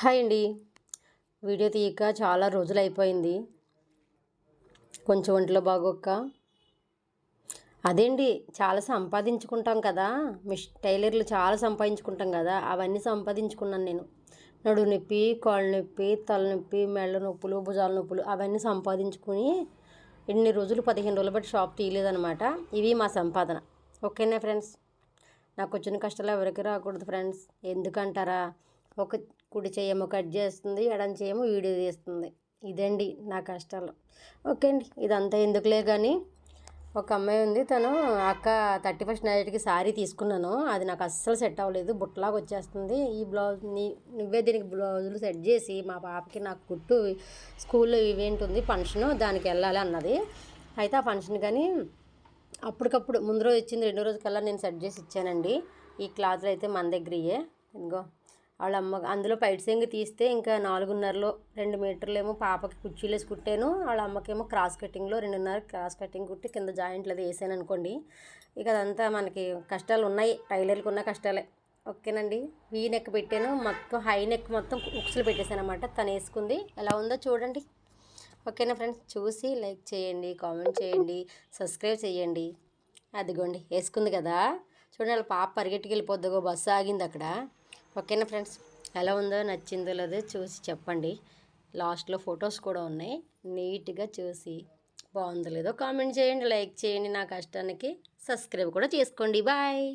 Hi అండి. Video తీయక చాలా రోజులు అయిపోయింది. కొంచెం ఒంట్లో బాగోక అదేండి చాలా సంపాదించుకుంటాం కదా, టైలర్లు చాలా సంపాదించుకుంటాం కదా, అవన్నీ సంపాదించుకున్నాను నేను. నడుము నొప్పి, కాళ్ళు నొప్పి, తలనొప్పి, మెళ్ళ నొప్పులు, భుజాల నొప్పులు అవన్నీ సంపాదించుకుని ఎన్ని రోజులు 15 రోజులు బట్టి షాప్ తీయలేదన్నమాట. ఇవి మా సంపాదన. ఓకేనా ఫ్రెండ్స్? నాకు వచ్చిన కష్టాలు ఎవరికి రాకూడదు ఫ్రెండ్స్. ఎందుకంటారా, ఒక కుడి చేయమో కట్ చేస్తుంది, ఎడం చేయమో వీడియో తీస్తుంది. ఇదండి నా కష్టాలు. ఓకే అండి, ఇదంతా ఎందుకులే కానీ ఒక అమ్మాయి ఉంది, తను అక్క 31st నైట్కి శారీ తీసుకున్నాను, అది నాకు అస్సలు సెట్ అవ్వలేదు, బుట్టలాగా వచ్చేస్తుంది, ఈ బ్లౌజ్ నువ్వే దీనికి బ్లౌజులు సెట్ చేసి మా పాపకి నాకు కుట్టు, స్కూల్లో ఈవెంట్ ఉంది ఫంక్షను, దానికి వెళ్ళాలి అన్నది. అయితే ఆ ఫంక్షన్ కానీ అప్పటికప్పుడు ముందు రోజు ఇచ్చింది, రెండో రోజు కల్లా నేను సెట్ చేసి ఇచ్చానండి. ఈ క్లాత్లు అయితే మన దగ్గరయే. ఇంకో వాళ్ళ అమ్మ అందులో పైట్ సెంగి తీస్తే ఇంకా 4.5లో 2 మీటర్లు ఏమో పాపకి కుర్చీలు వేసి కుట్టాను, వాళ్ళ అమ్మకేమో క్రాస్ కటింగ్లో 2.5 క్రాస్ కటింగ్ కుట్టి కింద జాయింట్లు అది వేసాను అనుకోండి. ఇక అదంతా మనకి కష్టాలు ఉన్నాయి, టైలర్కి ఉన్న కష్టాలే. ఓకేనండి, వీ నెక్ పెట్టాను, మొత్తం హై నెక్ మొత్తం ఉక్సులు పెట్టేశాను అనమాట. తను వేసుకుంది, ఎలా ఉందో చూడండి. ఓకేనా ఫ్రెండ్స్? చూసి లైక్ చేయండి, కామెంట్ చేయండి, సబ్స్క్రైబ్ చేయండి. అదిగోండి వేసుకుంది కదా, చూడండి వాళ్ళ పాప పరిగెట్టుకు వెళ్ళిపోద్దిగో, బస్సు ఆగింది అక్కడ. ఓకేనా ఫ్రెండ్స్? ఎలా ఉందో, నచ్చిందో లేదో చూసి చెప్పండి. లాస్ట్లో ఫొటోస్ కూడా ఉన్నాయి, నీట్గా చూసి బాగుందో లేదో కామెంట్ చేయండి, లైక్ చేయండి. నా కష్టానికి సబ్స్క్రైబ్ కూడా చేసుకోండి. బాయ్.